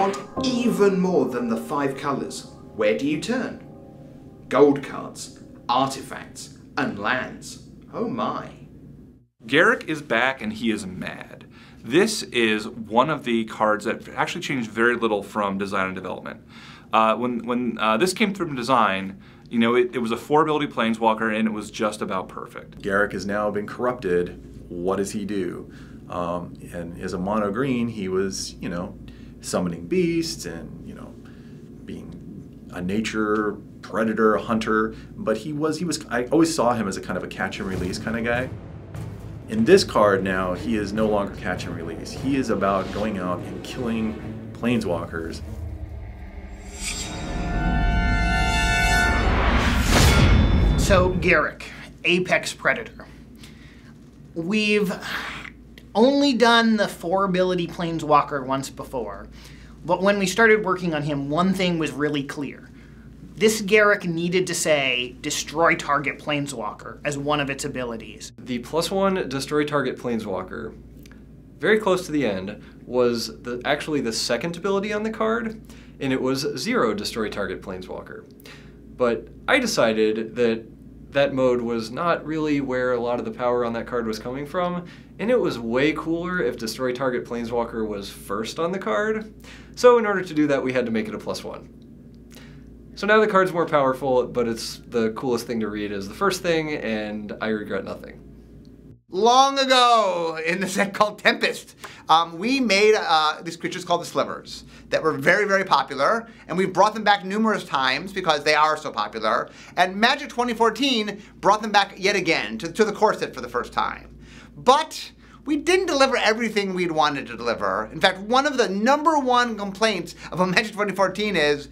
want even more than the 5 colors, where do you turn? Gold cards, artifacts, and lands. Oh my. Garrick is back and he is mad. This is one of the cards that actually changed very little from design and development. When this came through from design, you know, it was a 4-ability Planeswalker and it was just about perfect. Garrick has now been corrupted. What does he do? And as a mono green, he was, you know, summoning beasts and, you know, being a nature predator, a hunter, but I always saw him as a kind of a catch and release kind of guy. In this card now, he is no longer catch and release. He is about going out and killing Planeswalkers. So Garrick, Apex Predator. We've only done the 4-ability Planeswalker once before, but when we started working on him, one thing was really clear. This Garrick needed to say, destroy target Planeswalker as one of its abilities. The +1 destroy target Planeswalker, very close to the end, was actually the second ability on the card, and it was 0 destroy target Planeswalker. But I decided that that mode was not really where a lot of the power on that card was coming from, and it was way cooler if destroy target Planeswalker was first on the card. So in order to do that, we had to make it a +1. So now the card's more powerful, but it's the coolest thing to read as the first thing, and I regret nothing. Long ago, in the set called Tempest, we made these creatures called the slivers that were very, very popular, and we've brought them back numerous times because they are so popular. And Magic 2014 brought them back yet again to the core set for the first time. But we didn't deliver everything we'd wanted to deliver. In fact, one of the #1 complaints about Magic 2014 is,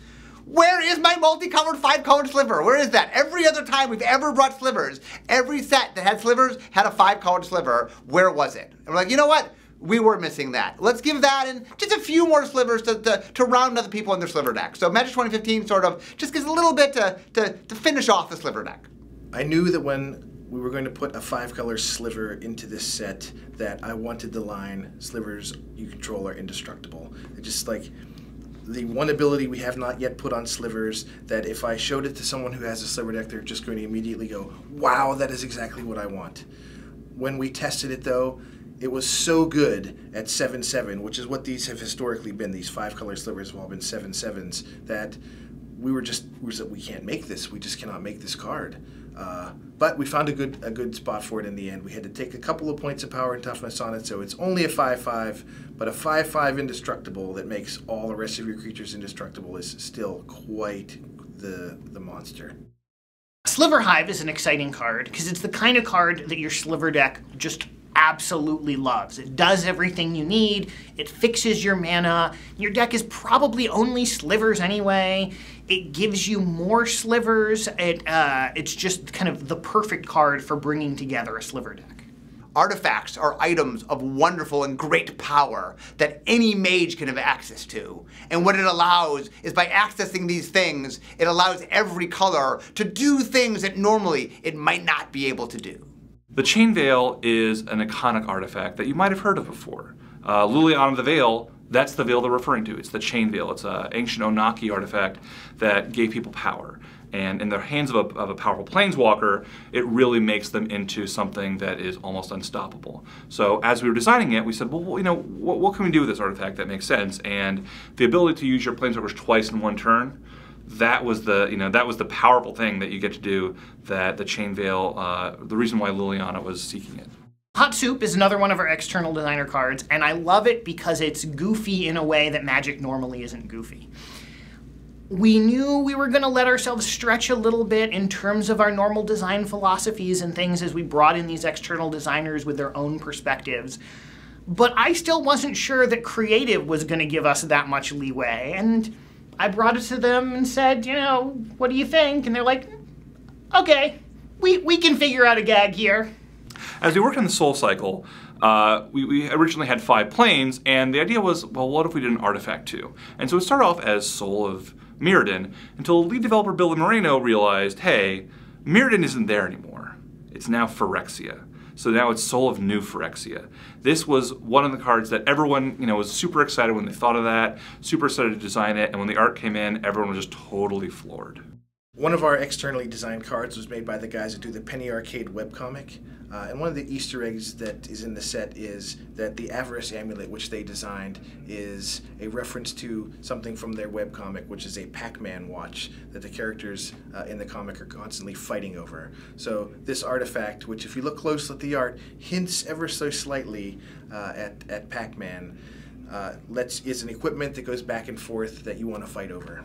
where is my multicolored 5-colored sliver? Where is that? Every other time we've ever brought slivers, every set that had slivers had a 5-colored sliver. Where was it? And we're like, you know what? We were missing that. Let's give that and just a few more slivers to round other people in their sliver deck. So Magic 2015 sort of just gives a little bit to finish off the sliver deck. I knew that when we were going to put a 5-color sliver into this set that I wanted the line, slivers you control are indestructible. It just like, the one ability we have not yet put on slivers that if I showed it to someone who has a sliver deck, they're just going to immediately go, wow, that is exactly what I want. When we tested it though, it was so good at 7/7, which is what these have historically been. These 5-color slivers have all been 7/7s, that we said, we can't make this. We just cannot make this card. But we found a good spot for it in the end. We had to take a couple of points of power and toughness on it, so it's only a 5/5, but a 5/5 indestructible that makes all the rest of your creatures indestructible is still quite the monster. Sliver Hive is an exciting card because it's the kind of card that your sliver deck just absolutely loves. It does everything you need, it fixes your mana, your deck is probably only slivers anyway, it gives you more slivers, it's just kind of the perfect card for bringing together a sliver deck. Artifacts are items of wonderful and great power that any mage can have access to. And what it allows is by accessing these things, it allows every color to do things that normally it might not be able to do. The chainmail is an iconic artifact that you might have heard of before. Liliana the Veil, that's the veil they're referring to. It's the chainmail. It's an ancient Onaki artifact that gave people power. And in the hands of a powerful planeswalker, it really makes them into something that is almost unstoppable. So as we were designing it, we said, well, you know, what can we do with this artifact that makes sense? And the ability to use your planeswalkers twice in one turn, that was the powerful thing that you get to do, that the chainmail, the reason why Liliana was seeking it. Hot Soup is another one of our external designer cards, and I love it because it's goofy in a way that Magic normally isn't goofy. We knew we were going to let ourselves stretch a little bit in terms of our normal design philosophies and things as we brought in these external designers with their own perspectives. But I still wasn't sure that creative was going to give us that much leeway, and I brought it to them and said, you know, what do you think? And they're like, okay, we can figure out a gag here. As we worked on the Soul Cycle, we originally had 5 planes, and the idea was, well, what if we did an artifact too? And so it started off as Soul of Mirrodin, until lead developer Bill Moreno realized, hey, Mirrodin isn't there anymore. It's now Phyrexia. So now it's Soul of New Phyrexia. This was one of the cards that everyone, was super excited when they thought of that, super excited to design it, and when the art came in, everyone was just totally floored. One of our externally designed cards was made by the guys that do the Penny Arcade webcomic. And one of the Easter eggs that is in the set is that the Avarice amulet, which they designed, is a reference to something from their webcomic, which is a Pac-Man watch that the characters in the comic are constantly fighting over. So this artifact, which if you look close at the art, hints ever so slightly at Pac-Man, is an equipment that goes back and forth that you want to fight over.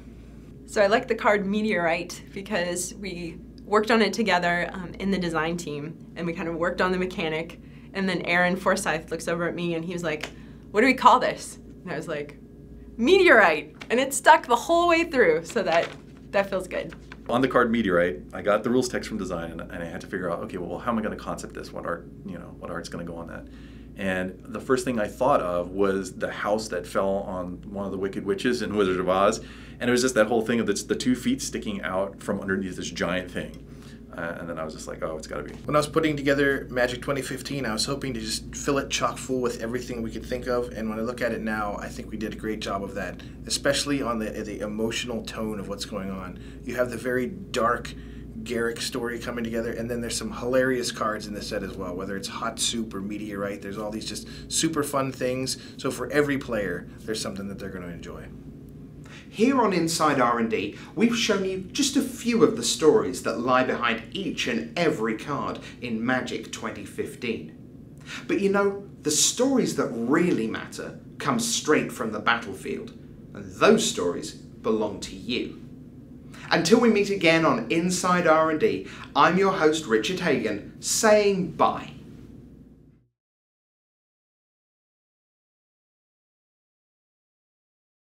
So I like the card Meteorite because we worked on it together in the design team, and we kind of worked on the mechanic, and then Aaron Forsyth looks over at me and he was like, what do we call this? And I was like, Meteorite, and it stuck the whole way through, so that feels good. On the card Meteorite, I got the rules text from design, and I had to figure out, okay, well, how am I going to concept this? What art, what art's going to go on that? And the first thing I thought of was the house that fell on one of the Wicked Witches in Wizard of Oz. And it was just that whole thing of the 2 feet sticking out from underneath this giant thing. And then I was just like, oh, it's got to be. When I was putting together Magic 2015, I was hoping to just fill it chock full with everything we could think of. And when I look at it now, I think we did a great job of that, especially on the emotional tone of what's going on. You have the very dark Garrick story coming together, and then there's some hilarious cards in the set as well, whether it's Hot Soup or Meteorite. There's all these just super fun things. So for every player, there's something that they're going to enjoy. Here on Inside R&D, we've shown you just a few of the stories that lie behind each and every card in Magic 2015. But the stories that really matter come straight from the battlefield, and those stories belong to you. Until we meet again on Inside R&D, I'm your host Richard Hagan, saying bye.